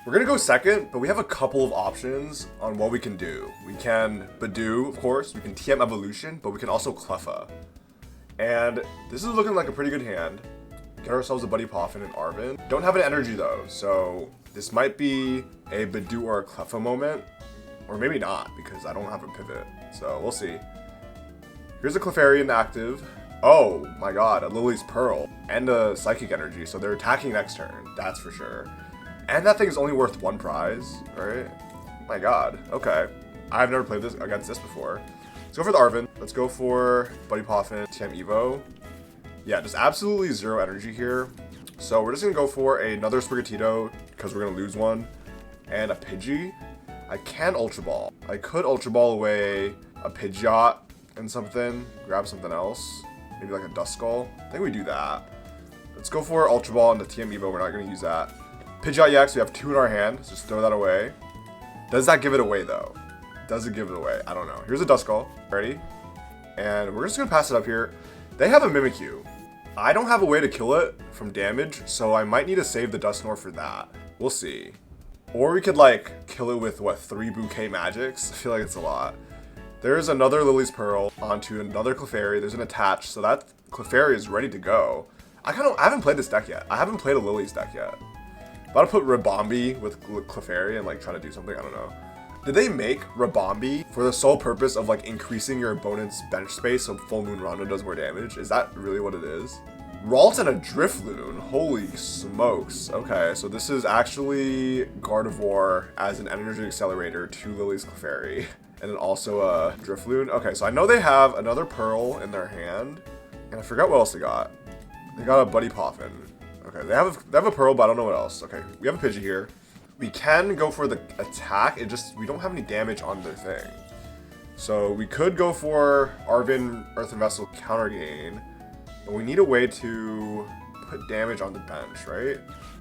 We're gonna go second, but we have a couple of options on what we can do. We can Budew, of course, we can TM Evolution, but we can also Cleffa. And this is looking like a pretty good hand. Get ourselves a Buddy Poffin and Arven. Don't have an energy though, so this might be a Budew or a Cleffa moment. Or maybe not, because I don't have a pivot. So we'll see. Here's a Clefairy inactive. Oh my god, a Lillie's Pearl. And a Psychic Energy, so they're attacking next turn, that's for sure. And that thing is only worth 1 prize, right? My god, okay. I've never played this against this before. Let's go for the Arven. Let's go for Buddy Poffin, TM Evo. Yeah, just absolutely 0 energy here. So we're just gonna go for another Sprigatito, because we're gonna lose one. And a Pidgey. I can Ultra Ball. I could Ultra Ball away a Pidgeot and something. Grab something else. Maybe like a Duskull. I think we do that. Let's go for Ultra Ball and the TM Evo. We're not gonna use that. Pidgeot EX, we have 2 in our hand. Let's just throw that away. Does that give it away though? Does it give it away? I don't know. Here's a Duskull. Ready? And we're just gonna pass it up here. They have a Mimikyu. I don't have a way to kill it from damage, so I might need to save the Dusknoir for that. We'll see. Or we could like kill it with what, 3 Bouquet Magics? I feel like it's a lot. There's another Lillie's Pearl onto another Clefairy. There's an attach, so that Clefairy is ready to go. I haven't played this deck yet. I haven't played a Lillie's deck yet. About to put Ribombee with Clefairy and like try to do something, I don't know. Did they make Ribombee for the sole purpose of like increasing your opponent's bench space so Full Moon Rondo does more damage? Is that really what it is? Ralt and a Drifloon, holy smokes. Okay, so this is actually Gardevoir as an energy accelerator to Lillie's Clefairy. And then also a Drifloon. Okay, so I know they have another Pearl in their hand. And I forgot what else they got. They got a Buddy Poffin. Okay, they have a Pearl, but I don't know what else. Okay, we have a Pidgey here. We can go for the attack. We don't have any damage on their thing. So we could go for Arven, Earthen Vessel, Counter Gain. But we need a way to put damage on the bench, right?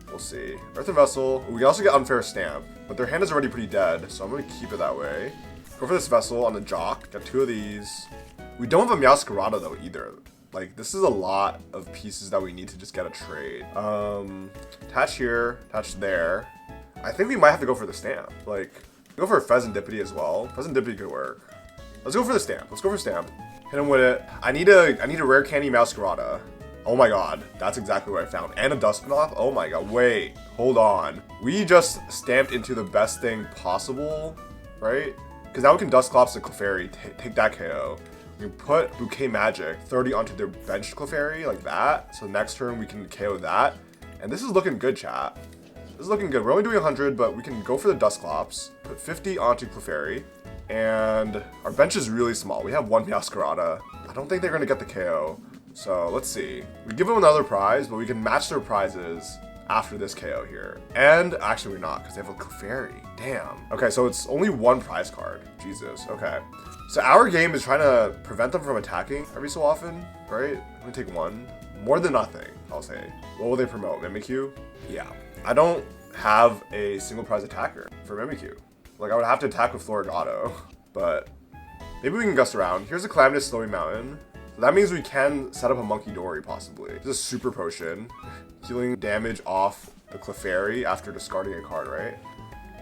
We'll see. Earthen Vessel. We can also get Unfair Stamp, but their hand is already pretty dead, so I'm going to keep it that way. Go for this Vessel on the Jacq. Got 2 of these. We don't have a Meowscarada though either. Like, this is a lot of pieces that we need to just get a trade. Attach here, attach there. I think we might have to go for the stamp. Like, go for a Fezandipiti as well. Fezandipiti could work. Let's go for the stamp. Let's go for stamp. Hit him with it. I need a rare candy Meowscarada. Oh my god, that's exactly what I found. And a Dusknoir. Oh my god, wait, hold on. We just stamped into the best thing possible, right? Because now we can Dusclops the Clefairy, take that KO. We can put Bouquet Magic 30 onto their bench Clefairy, like that. So next turn we can KO that. And this is looking good, chat. This is looking good. We're only doing 100, but we can go for the Dusclops, put 50 onto Clefairy. And our bench is really small. We have 1 Meowscarada. I don't think they're going to get the KO. So let's see. We give them another prize, but we can match their prizes after this KO here. And actually we're not, because they have a Clefairy. Damn. Okay, so it's only 1 prize card. Jesus. Okay. So our game is trying to prevent them from attacking every so often, right? I'm gonna take 1. More than nothing, I'll say. What will they promote? Mimikyu? Yeah. I don't have a single prize attacker for Mimikyu. Like, I would have to attack with Floragato, but maybe we can gust around. Here's a Calamitous Snowy Mountain. So that means we can set up a Munkidori, possibly. This is a Super Potion. Healing damage off the Clefairy after discarding a card, right?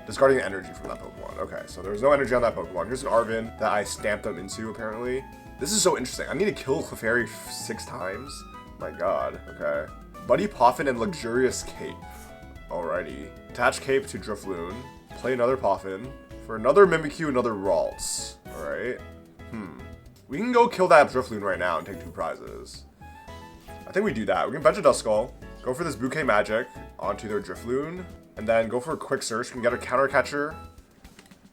Discarding energy from that Pokemon. Okay, so there's no energy on that Pokemon. Here's an Arven that I stamped them into, apparently. This is so interesting. I need to kill Clefairy 6 times. My god, okay. Buddy Poffin and Luxurious Cape. Alrighty. Attach Cape to Drifloon. Play another Poffin. For another Mimikyu, another Ralts. Alright. We can go kill that Drifloon right now and take 2 prizes. I think we do that. We can bench a Duskull. Go for this Bouquet Magic onto their Drifloon. And then go for a quick search. We can get a Counter Catcher.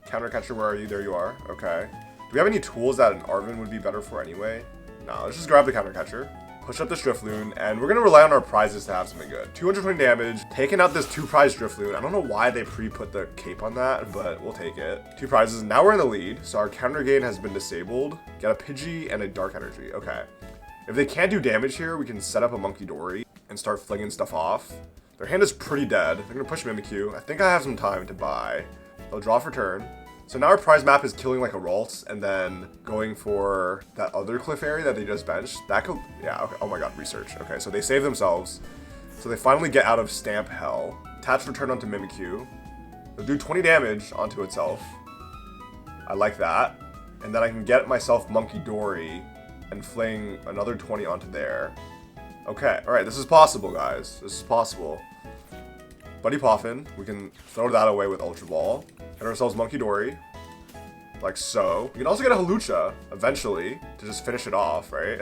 Counter Catcher, where are you? There you are. Okay. Do we have any tools that an Arven would be better for anyway? No, let's just grab the Counter Catcher. Push up this Drifloon, and we're going to rely on our prizes to have something good. 220 damage, taking out this 2 prize Drifloon. I don't know why they pre-put the cape on that, but we'll take it. 2 prizes. Now we're in the lead, so our Counter Gain has been disabled. Get a Pidgey and a Dark Energy. Okay. If they can't do damage here, we can set up a Munkidori and start flinging stuff off. Their hand is pretty dead. They're going to push Mimikyu. I think I have some time to buy. They'll draw for turn. So now our prize map is killing like a Ralts and then going for that other Clefairy that they just benched. That could, yeah, okay. Oh my god, research. Okay, so they save themselves. So they finally get out of Stamp Hell. Attach return onto Mimikyu. It'll do 20 damage onto itself. I like that. And then I can get myself Munkidori and fling another 20 onto there. Okay, alright, this is possible, guys. This is possible. Buddy Poffin, we can throw that away with Ultra Ball. Get ourselves Munkidori. Like so. We can also get a Hawlucha, eventually, to just finish it off, right?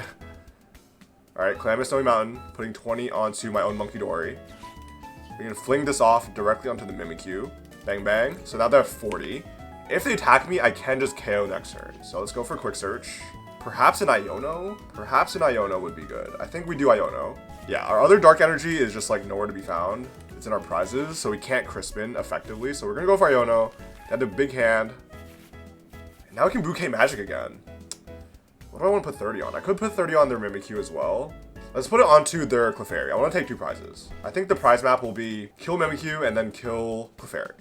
Alright, Clam Snowy Mountain, putting 20 onto my own Munkidori. We can fling this off directly onto the Mimikyu. Bang bang. So now they're 40. If they attack me, I can just KO next turn. So let's go for a Quick Search. Perhaps an Iono? Perhaps an Iono would be good. I think we do Iono. Yeah, our other Dark Energy is just like nowhere to be found. It's in our prizes, so we can't Crispin effectively. So we're gonna go for Iono. Got a big hand. And now we can Bouquet Magic again. What do I want to put 30 on? I could put 30 on their Mimikyu as well. Let's put it onto their Clefairy. I want to take 2 prizes. I think the prize map will be kill Mimikyu and then kill Clefairy.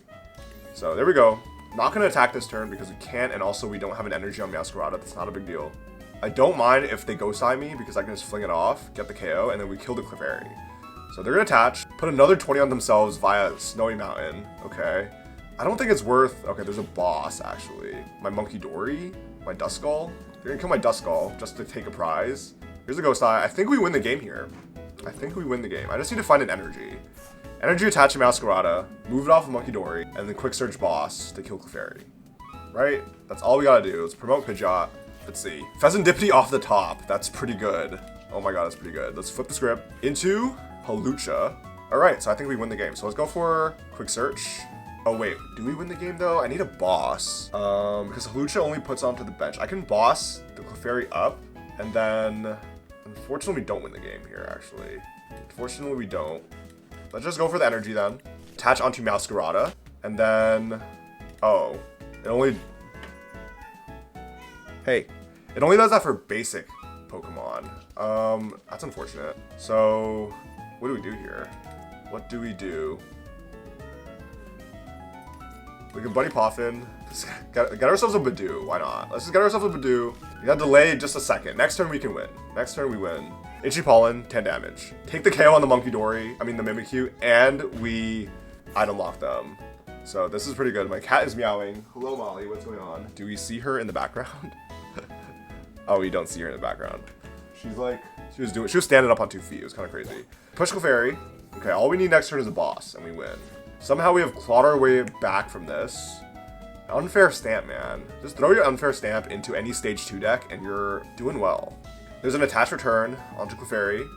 So there we go. Not going to attack this turn because we can't, and also we don't have an energy on Meowscarada. That's not a big deal. I don't mind if they Ghost Eye me because I can just fling it off, get the KO, and then we kill the Clefairy. So they're going to attach, put another 20 on themselves via Snowy Mountain. Okay. I don't think it's worth... Okay, there's a boss, actually. My Munkidori? My Duskull? They're going to kill my Duskull just to take a prize. Here's a Ghost Eye. I think we win the game here. I think we win the game. I just need to find an energy. Energy attach to Meowscarada, move it off of Munkidori, and then Quick Search boss to kill Clefairy. Right? That's all we gotta do. Let's promote Pidgeot. Let's see. Fezandipiti off the top. That's pretty good. Oh my god, that's pretty good. Let's flip the script into Hawlucha. Alright, so I think we win the game. So let's go for Quick Search. Oh wait, do we win the game though? I need a boss. Because Hawlucha only puts onto the bench. I can boss the Clefairy up, and then... Unfortunately, we don't win the game here, actually. Unfortunately, we don't. Let's just go for the energy then. Attach onto Meowscarada. And then... Oh. It only... Hey. It only does that for basic Pokemon. That's unfortunate. So... What do we do here? What do we do? We can Buddy Poffin. Get ourselves a Budew. Why not? Let's just get ourselves a Budew. We got delayed just a second. Next turn we can win. Next turn we win. Itchy Pollen, 10 damage. Take the KO on the Munkidori, I mean the Mimikyu, and we item lock them. So this is pretty good. My cat is meowing. Hello Molly, what's going on? Do we see her in the background? Oh, we don't see her in the background. She's like, she was standing up on 2 feet. It was kind of crazy. Push Clefairy. Okay, all we need next turn is a boss, and we win. Somehow we have clawed our way back from this. Unfair Stamp, man. Just throw your Unfair Stamp into any Stage 2 deck, and you're doing well. There's an attached return onto Clefairy.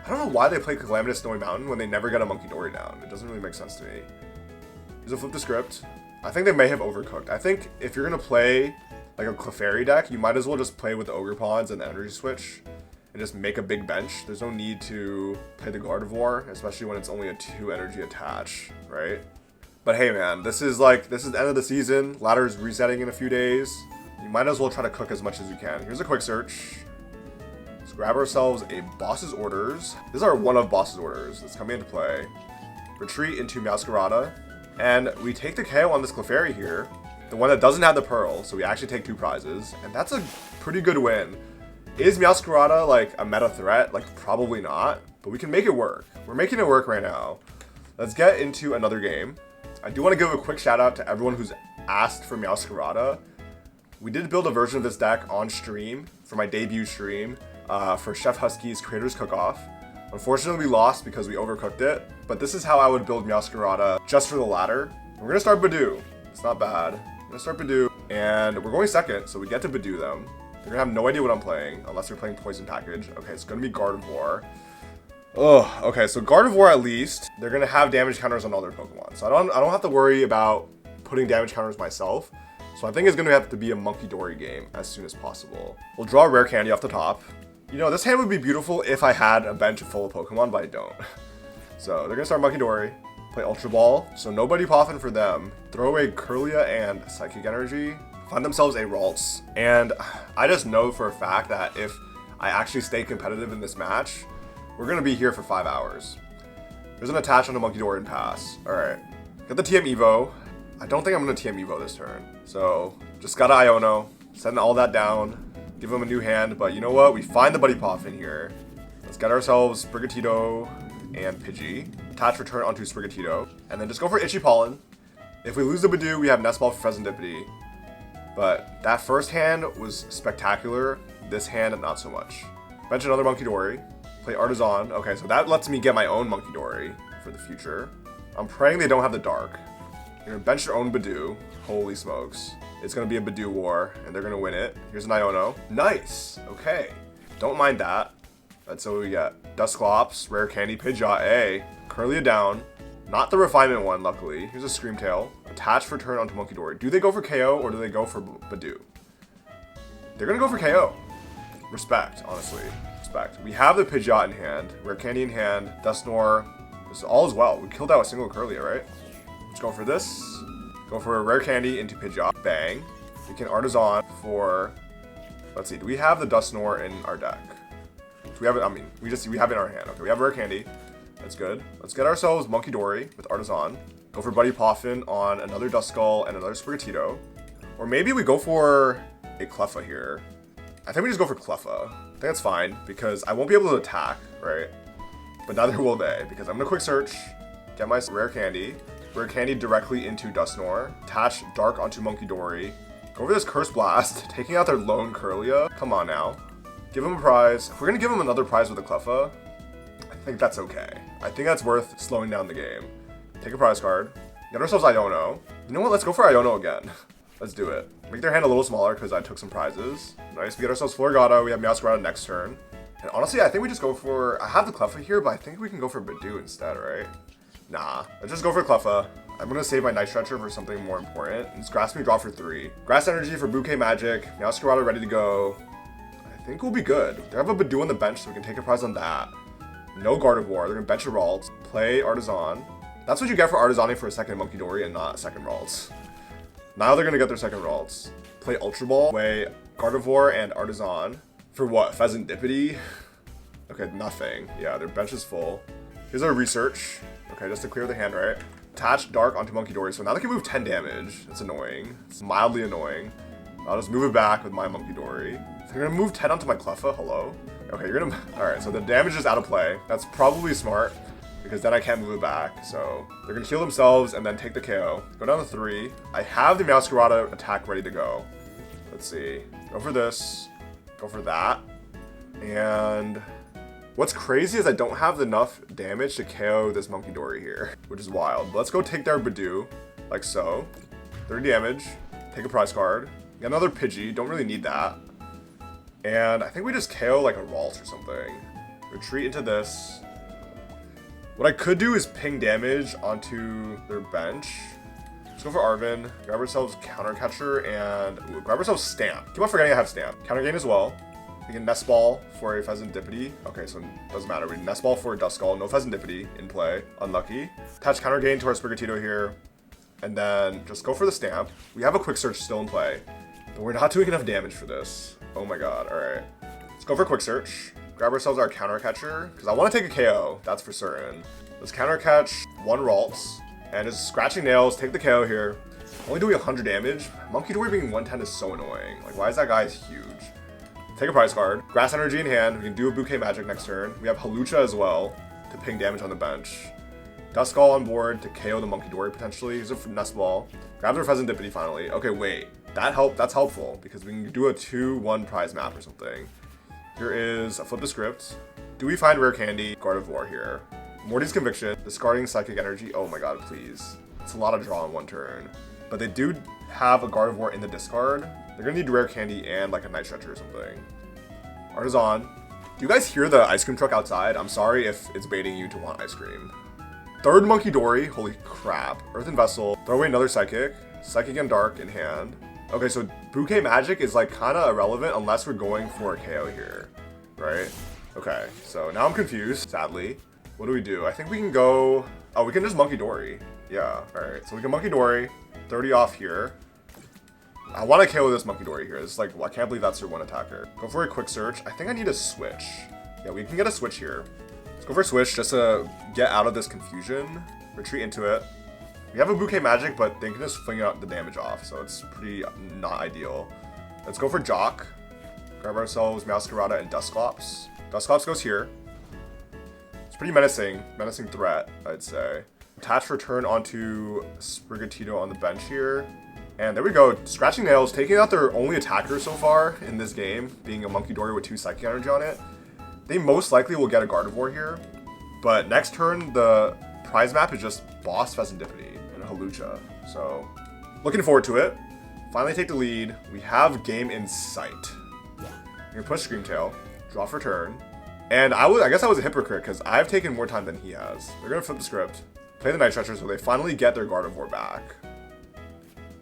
I don't know why they play Calamitous Snowy Mountain when they never get a Munkidori down. It doesn't really make sense to me. Here's a flip the script. I think they may have overcooked. I think if you're going to play like a Clefairy deck, you might as well just play with the Ogre Pawns and the Energy Switch and just make a big bench. There's no need to play the Gardevoir, especially when it's only a 2 energy attach, right? But hey man, this is the end of the season. Ladder's resetting in a few days. You might as well try to cook as much as you can. Here's a Quick Search. Let's grab ourselves a Boss's Orders. This is our one of Boss's Orders that's coming into play. Retreat into Meowscarada. And we take the KO on this Clefairy here. The one that doesn't have the Pearl, so we actually take 2 prizes. And that's a pretty good win. Is Meowscarada like a meta threat? Like probably not, but we can make it work. We're making it work right now. Let's get into another game. I do want to give a quick shout out to everyone who's asked for Meowscarada. We did build a version of this deck on stream for my debut stream for Chef Husky's Creators Cook-Off. Unfortunately, we lost because we overcooked it, but this is how I would build Meowscarada just for the ladder. We're going to start Budew. It's not bad. We're going to start Budew, and we're going second, so we get to Budew them. They're going to have no idea what I'm playing, unless they're playing Poison Package. Okay, it's going to be Gardevoir. Oh, okay, so Gardevoir at least, they're going to have damage counters on all their Pokemon. So I don't have to worry about putting damage counters myself. So I think it's going to have to be a Munkidori game as soon as possible. We'll draw a rare candy off the top. You know, this hand would be beautiful if I had a bench full of Pokemon, but I don't. So they're going to start Munkidori, play Ultra Ball, so nobody Poffin for them. Throw away Kirlia and Psychic Energy, find themselves a Ralts, and I just know for a fact that if I actually stay competitive in this match, we're going to be here for 5 hours. There's an attach on a Munkidori and pass. Alright, got the TM Evo. I don't think I'm going to TM Evo this turn, so just got an Iono, send all that down. Give him a new hand, but you know what? We find the Buddy Poffin here. Let's get ourselves Sprigatito and Pidgey. Attach return onto Sprigatito. And then just go for Itchy Pollen. If we lose the Budew, we have Nest Ball for Fezandipiti. But that first hand was spectacular. This hand, not so much. Bench another Munkidori. Play Artisan. Okay, so that lets me get my own Munkidori for the future. I'm praying they don't have the Dark. You're gonna bench your own Budew. Holy smokes. It's gonna be a Budew war, and they're gonna win it. Here's an Iono. Nice! Okay. Don't mind that. That's what we get. Dusclops, Rare Candy, Pidgeot A. Curlia down. Not the Refinement one, luckily. Here's a Screamtail. Attach for turn onto Munkidori. Do they go for KO, or do they go for Budew? They're gonna go for KO. Respect, honestly. Respect. We have the Pidgeot in hand. Rare Candy in hand. Dusknoir. This is all as well. We killed out a single Curlia, right? Let's go for this. Go for a Rare Candy into Pidgeot. Bang. We can Artisan for... Let's see. Do we have the Dusknoir in our deck? Do we have it? I mean, we have it in our hand. Okay, we have Rare Candy. That's good. Let's get ourselves Munkidori with Artisan. Go for Buddy Poffin on another Duskull and another Sprigatito. Or maybe we go for a Cleffa here. I think we just go for Cleffa. I think that's fine, because I won't be able to attack, right? But neither will they, because I'm gonna quick search, get my Rare Candy directly into Dusknoir, attach Dark onto Munkidori, go for this Curse Blast, taking out their lone Curlia. Come on now. Give them a prize. If we're gonna give them another prize with a Cleffa, I think that's okay. I think that's worth slowing down the game. Take a prize card, get ourselves Iono. You know what, let's go for Iono again. Let's do it. Make their hand a little smaller because I took some prizes. Nice, we get ourselves Floragato, we have Meowscarada next turn. And honestly, I think we just go for, I have the Cleffa here, but I think we can go for Budew instead, right? Nah, let's just go for Cleffa. I'm gonna save my Night Stretcher for something more important. It's Grass Me Draw for 3. Grass Energy for Bouquet Magic, Meowscarada ready to go. I think we'll be good. They have a Budew on the bench, so we can take a prize on that. No Gardevoir, they're gonna bench a Ralts, play Artisan. That's what you get for Artisaning for a second Munkidori and not a second Ralts. Now they're gonna get their second Ralts. Play Ultra Ball, play Gardevoir and Artisan. For what? Fezandipiti? Okay, nothing. Yeah, their bench is full. Here's our research. Okay, just to clear the hand, right? Attach Dark onto Munkidori, so now they can move 10 damage. It's annoying. It's mildly annoying. I'll just move it back with my Munkidori. They're gonna move 10 onto my Cleffa, hello? Okay, you're gonna... Alright, so the damage is out of play. That's probably smart, because then I can't move it back. So they're gonna heal themselves and then take the KO. Go down to 3. I have the Meowscarada attack ready to go. Let's see. Go for this. Go for that. And what's crazy is I don't have enough damage to KO this Munkidori here, which is wild. But let's go take their Budew, like so. 30 damage. Take a prize card. Get another Pidgey. Don't really need that. And I think we just KO like a Ralts or something. Retreat into this. What I could do is ping damage onto their bench. Let's go for Arven, grab ourselves Counter Catcher, and grab ourselves Stamp. Keep on forgetting I have Stamp. Counter Gain as well. We can Nest Ball for a Fezandipiti. Okay, so it doesn't matter. We Nest Ball for a Duskull. No Fezandipiti in play. Unlucky. Attach Counter Gain to our Sprigatito here. And then just go for the Stamp. We have a Quick Search still in play. But we're not doing enough damage for this. Oh my god, alright. Let's go for Quick Search. Grab ourselves our Counter Catcher, because I want to take a KO, that's for certain. Let's Counter Catch 1 Ralts, and just scratching nails, take the KO here. Only doing 100 damage. Munkidori being 110 is so annoying. Like, why is that guy huge? Take a prize card. Grass Energy in hand, we can do a Bouquet Magic next turn. We have Hawlucha as well, to ping damage on the bench. Duskull on board to KO the Munkidori potentially. Use it for Nest Ball. Grab their Fezandipiti finally. Okay, wait. That's helpful, because we can do a 2-1 prize map or something. Here is a Flip the Script. Do we find Rare Candy? Gardevoir here. Morty's Conviction. Discarding Psychic Energy. Oh my god, please. It's a lot of draw in one turn. But they do have a Gardevoir in the discard. They're gonna need Rare Candy and like a Night Stretcher or something. Artisan. Do you guys hear the ice cream truck outside? I'm sorry if it's baiting you to want ice cream. Third Munkidori. Holy crap. Earthen Vessel. Throw away another Psychic. Psychic and Dark in hand. Okay, so Bouquet Magic is like kind of irrelevant unless we're going for a KO here, right? Okay, so now I'm confused, sadly. What do we do? I think we can go... Oh, we can just Munkidori. Yeah, alright. So we can Munkidori, 30 off here. I want to KO this Munkidori here. It's like, well, I can't believe that's your one attacker. Go for a Quick Search. I think I need a switch. Yeah, we can get a switch here. Let's go for a switch just to get out of this confusion. Retreat into it. We have a Bouquet Magic, but they can just fling out the damage off, so it's pretty not ideal. Let's go for Jacq. Grab ourselves Meowscarada and Dusclops. Dusclops goes here. It's pretty menacing threat, I'd say. Attach return onto Sprigatito on the bench here. And there we go. Scratching Nails, taking out their only attacker so far in this game, being a Munkidori with 2 Psychic Energy on it. They most likely will get a Gardevoir here. But next turn, the prize map is just Boss Fezandipiti and Hawlucha. So, looking forward to it. Finally take the lead. We have game in sight. We're gonna push Screamtail, draw for turn. And I guess I was a hypocrite because I've taken more time than he has. They're gonna flip the script, play the Night Stretcher so they finally get their Gardevoir back.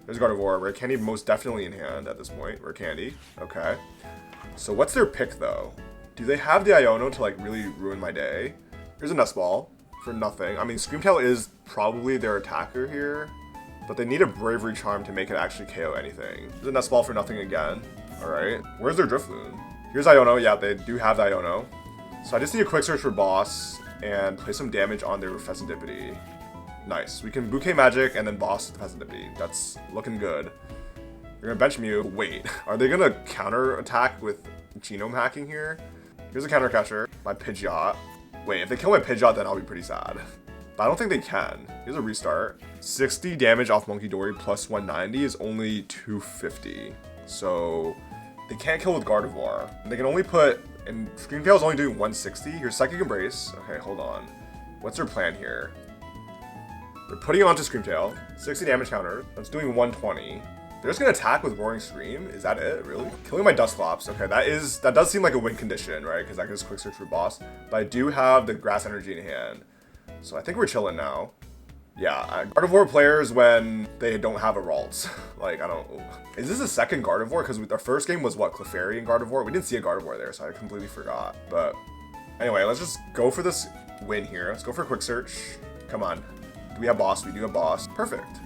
There's Gardevoir, Rare Candy most definitely in hand at this point. Rare Candy, okay. So what's their pick though? Do they have the Iono to like really ruin my day? Here's a Nestball for nothing. I mean, Screamtail is probably their attacker here, but they need a Bravery Charm to make it actually KO anything. There's a Nestball for nothing again. Alright, where's their Drifloon? Here's Iono, yeah, they do have the Iono. So I just need a quick search for Boss and play some damage on their Fezandipiti. Nice, we can Bouquet Magic and then Boss the Fezandipiti. That's looking good. We're gonna bench Mew. Wait, are they gonna counter attack with Genome Hacking here? Here's a Counter Catcher by Pidgeot. Wait, if they kill my Pidgeot, then I'll be pretty sad. But I don't think they can. Here's a restart. 60 damage off Munkidori plus 190 is only 250. So they can't kill with Gardevoir. They can only put, and Screamtail's only doing 160. Here's Psychic Embrace. Okay, hold on. What's their plan here? They're putting it onto Screamtail. 60 damage counter. That's doing 120. They're just gonna attack with Roaring Scream. Is that it, really? Killing my Dusclops. Okay, that does seem like a win condition, right? Because I can just quick search for Boss. But I do have the Grass Energy in hand. So I think we're chilling now. Yeah, Gardevoir players when they don't have a Ralts. Like, I don't... Is this a second Gardevoir? Because our first game was, what, Clefairy and Gardevoir? We didn't see a Gardevoir there, so I completely forgot. But anyway, let's just go for this win here. Let's go for a quick search. Come on. Do we have Boss? We do have Boss. Perfect.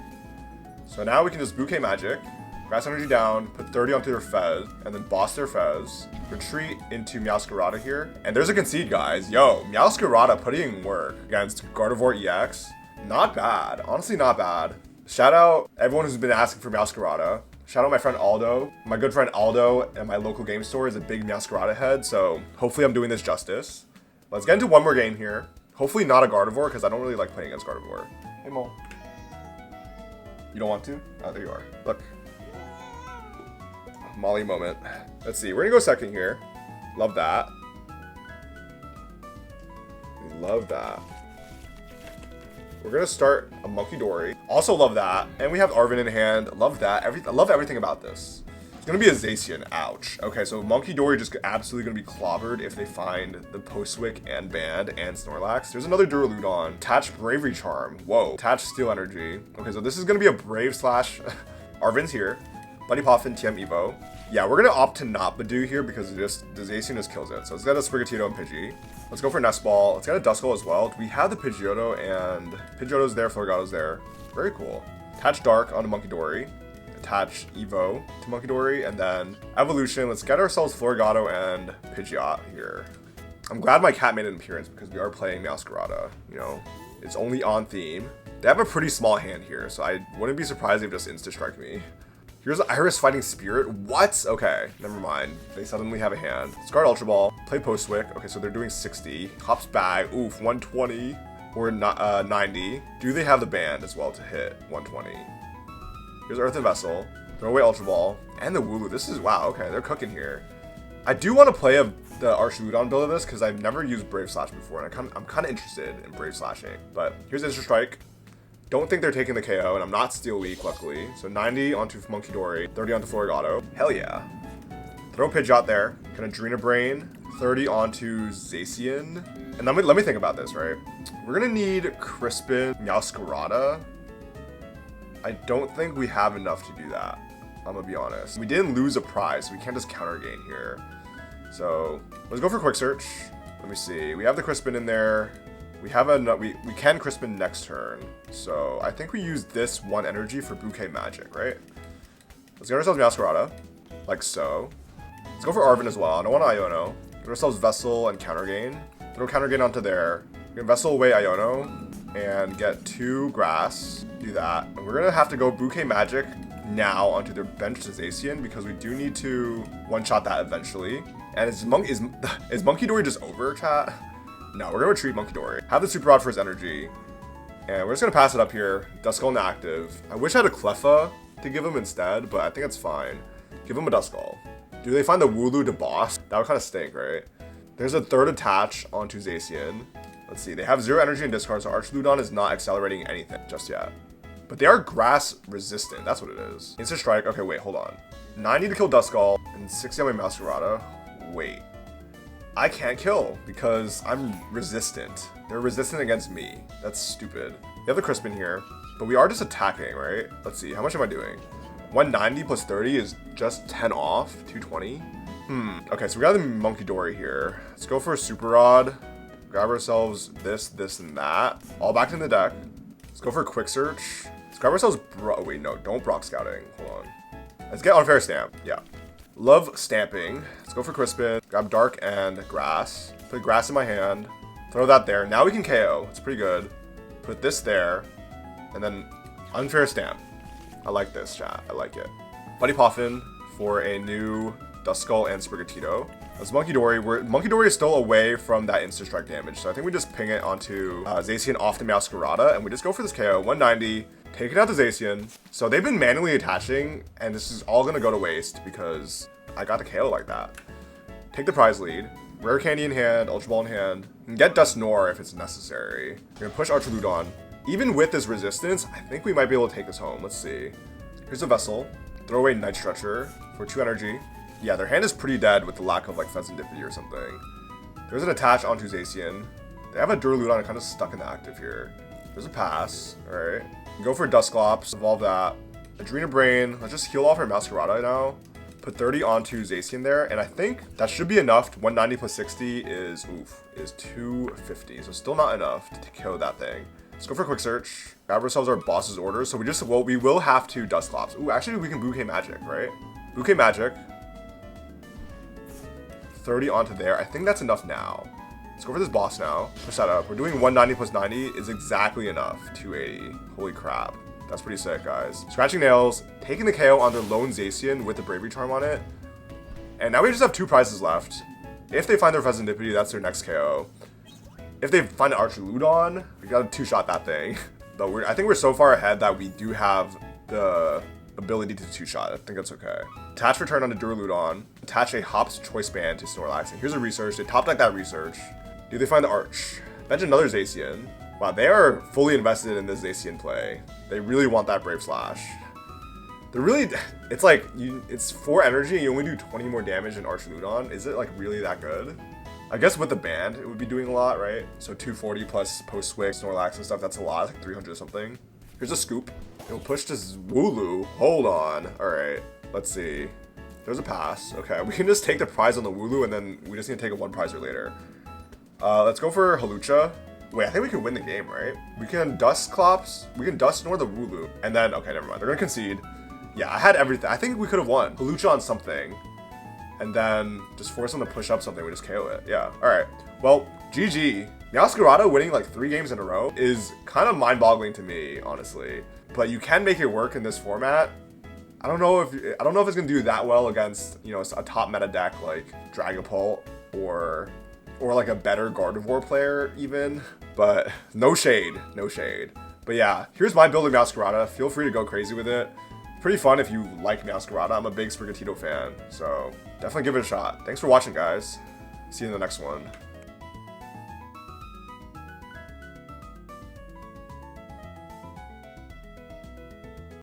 So now we can just Bouquet Magic, Grass Energy down, put 30 onto their Fez, and then Boss their Fez. Retreat into Meowscarada here. And there's a concede, guys. Yo, Meowscarada putting in work against Gardevoir EX. Not bad. Honestly, not bad. Shout out everyone who's been asking for Meowscarada. Shout out my friend Aldo. My good friend Aldo at my local game store is a big Meowscarada head, so hopefully I'm doing this justice. Let's get into one more game here. Hopefully not a Gardevoir, because I don't really like playing against Gardevoir. Hey, Mo. You don't want to? Oh, there you are. Look. Molly moment. Let's see. We're going to go second here. Love that. Love that. We're going to start a Munkidori. Also love that. And we have Arven in hand. Love that. I love everything about this. It's going to be a Zacian. Ouch. Okay, so Munkidori just absolutely going to be clobbered if they find the Postwick and Band and Snorlax. There's another Duraludon. Attach Bravery Charm. Whoa. Attach Steel Energy. Okay, so this is going to be a Brave slash... Arven's here. Buddy Poffin, TM Evo. Yeah, we're going to opt to not Budew here because the Zacian just kills it. So let's get a Sprigatito and Pidgey. Let's go for Nestball. Let's get a Duskull as well. We have the Pidgeotto, and Pidgeotto's there, Floragato's there. Very cool. Attach Dark onto Munkidori. Attach Evo to Munkidori, and then Evolution. Let's get ourselves Floragato and Pidgeot here. I'm glad my cat made an appearance because we are playing Meowscarada. You know, it's only on theme. They have a pretty small hand here, so I wouldn't be surprised if they just insta-strike me. Here's Iris Fighting Spirit. What? Okay, never mind. They suddenly have a hand. Discard Ultra Ball. Play Postwick. Okay, so they're doing 60. Hops Bag. Oof, 120 or 90. Do they have the Band as well to hit 120? Here's Earthen Vessel. Throw away Ultra Ball. And the Wooloo. This is, wow, okay, they're cooking here. I do want to play the Archaludon build of this because I've never used Brave Slash before, and I'm kind of interested in Brave Slashing. But here's Instra Strike. Don't think they're taking the KO, and I'm not Steel Weak, luckily. So 90 onto Munkidori, 30 onto Floragato. Hell yeah. Throw Pidgeot there. Gonna Adrena Brain, 30 onto Zacian. And let me think about this, right? We're gonna need Crispin, Meowscarada. I don't think we have enough to do that. I'm gonna be honest. We didn't lose a prize, so we can't just counter gain here. So let's go for Quick Search. Let me see. We have the Crispin in there. We have we can Crispin next turn. So I think we use this one energy for Bouquet Magic, right? Let's get ourselves Meowscarada, like so. Let's go for Arven as well. I don't want Iono. Get ourselves Vessel and Counter Gain. Throw Counter Gain onto there. We're gonna Vessel away Iono and get 2 Grass. Do that. And we're gonna have to go Bouquet Magic now onto their bench to Zacian because we do need to one-shot that eventually. And is Munkidori just over, chat? No, we're gonna retreat Munkidori. Have the Super Rod for his energy. And we're just gonna pass it up here. Duskull inactive. I wish I had a Cleffa to give him instead, but I think it's fine. Give him a Duskull. Do they find the Wooloo to boss? That would kind of stink, right? There's a third attach onto Zacian. Let's see, they have 0 energy and discard, so Archaludon is not accelerating anything just yet. But they are grass resistant, that's what it is. Instant strike, okay, wait, hold on. 90 to kill Duskull, and 60 on my Meowscarada. Wait. I can't kill, because I'm resistant. They're resistant against me. That's stupid. They have the Crispin here, but we are just attacking, right? Let's see, how much am I doing? 190 plus 30 is just 10 off, 220. Okay, so we got the Munkidori here. Let's go for a Super Rod. Grab ourselves this, this, and that. All back in the deck. Let's go for a Quick Search. Let's grab ourselves wait, no, don't Brock Scouting. Hold on. Let's get Unfair Stamp. Yeah. Love stamping. Let's go for Crispin. Grab Dark and Grass. Put Grass in my hand. Throw that there. Now we can KO. It's pretty good. Put this there. And then Unfair Stamp. I like this, chat. I like it. Buddy Poffin for a new Duskull and Sprigatito. That's Munkidori. Munkidori is still away from that instant strike damage, so I think we just ping it onto Zacian off the Meowscarada, and we just go for this KO. 190, take it out to Zacian. So they've been manually attaching, and this is all gonna go to waste because I got the KO like that. Take the prize lead. Rare Candy in hand, Ultra Ball in hand, and get Dusknoir if it's necessary. We're gonna push Archaludon. Even with this resistance, I think we might be able to take this home. Let's see. Here's a Vessel. Throw away Night Stretcher for 2 energy. Yeah, their hand is pretty dead with the lack of like Fezandipiti or something. There's an attach onto Zacian. They have a Duraludon kind of stuck in the active here. There's a pass. Alright. Go for Dusclops, evolve that. Adrena Brain. Let's just heal off our Meowscarada now. Put 30 onto Zacian there, and I think that should be enough. 190 plus 60 is 250. So still not enough to kill that thing. Let's go for a Quick Search. Grab ourselves our boss's orders. So we will have to Dusclops. Ooh, actually we can Bouquet Magic, right? Bouquet Magic. 30 onto there. I think that's enough now. Let's go for this boss now. Push that up. We're doing 190 plus 90 is exactly enough. 280. Holy crap. That's pretty sick, guys. Scratching Nails, taking the KO on their lone Zacian with the Bravery Charm on it. And now we just have 2 prizes left. If they find their Fezandipiti, that's their next KO. If they find an Archaludon, we gotta 2-shot that thing. But I think we're so far ahead that we do have the ability to 2-shot. I think that's okay. Attach Return on the Duraludon. Attach a Hop's Choice Band to Snorlax. And here's a research. They top deck that research. Do they find the Arch? Bench another Zacian. Wow, they are fully invested in this Zacian play. They really want that Brave Slash. They're really, it's like, it's 4 energy and you only do 20 more damage in Archaludon. Is it like really that good? I guess with the band, it would be doing a lot, right? So 240 plus post-swig, Snorlax and stuff, that's a lot, like 300 or something. Here's a Scoop. It'll push this Wooloo. Hold on. Alright, let's see. There's a pass. Okay, we can just take the prize on the Wooloo and then we just need to take a 1 prizer later. Let's go for Hawlucha. Wait, I think we can win the game, right? We can Dusclops, we can Dusknoir the Wooloo. And then, okay, never mind. They're gonna concede. Yeah, I had everything. I think we could have won. Hawlucha on something. And then just force them to push up something, we just KO it. Yeah, alright. Well, GG. Meowscarada winning like 3 games in a row is kind of mind-boggling to me, honestly. But you can make it work in this format. I don't know if it's gonna do that well against, you know, a top meta deck like Dragapult or like a better Gardevoir player even. But no shade, no shade. But yeah, here's my build of Meowscarada. Feel free to go crazy with it. Pretty fun if you like Meowscarada. I'm a big Sprigatito fan, so definitely give it a shot. Thanks for watching, guys. See you in the next one.